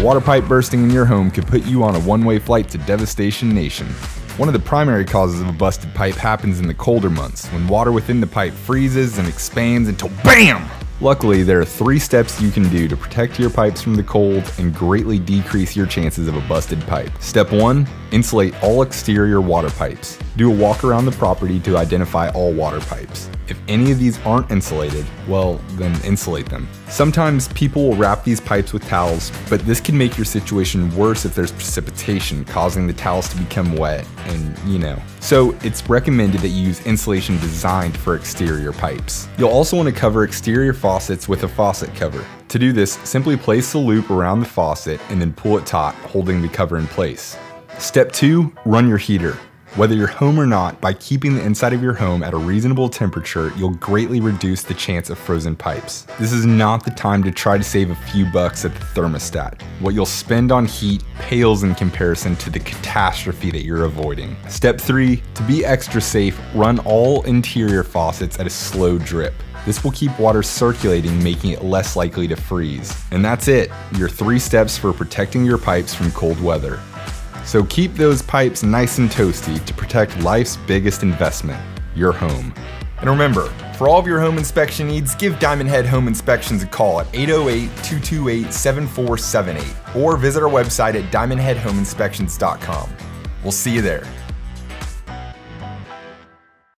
water pipe bursting in your home could put you on a one-way flight to Devastation Nation. One of the primary causes of a busted pipe happens in the colder months, when water within the pipe freezes and expands until BAM! Luckily, there are 3 steps you can do to protect your pipes from the cold and greatly decrease your chances of a busted pipe. Step 1. Insulate all exterior water pipes. Do a walk around the property to identify all water pipes. If any of these aren't insulated, well, then insulate them. Sometimes people will wrap these pipes with towels, but this can make your situation worse if there's precipitation, causing the towels to become wet, and you know. So it's recommended that you use insulation designed for exterior pipes. You'll also want to cover exterior faucets with a faucet cover. To do this, simply place the loop around the faucet and then pull it taut, holding the cover in place. Step 2, run your heater. Whether you're home or not, by keeping the inside of your home at a reasonable temperature, you'll greatly reduce the chance of frozen pipes. This is not the time to try to save a few bucks at the thermostat. What you'll spend on heat pales in comparison to the catastrophe that you're avoiding. Step 3, to be extra safe, run all interior faucets at a slow drip. This will keep water circulating, making it less likely to freeze. And that's it, your 3 steps for protecting your pipes from cold weather. So keep those pipes nice and toasty to protect life's biggest investment, your home. And remember, for all of your home inspection needs, give Diamond Head Home Inspections a call at 808-228-7478 or visit our website at diamondheadhomeinspections.com. We'll see you there.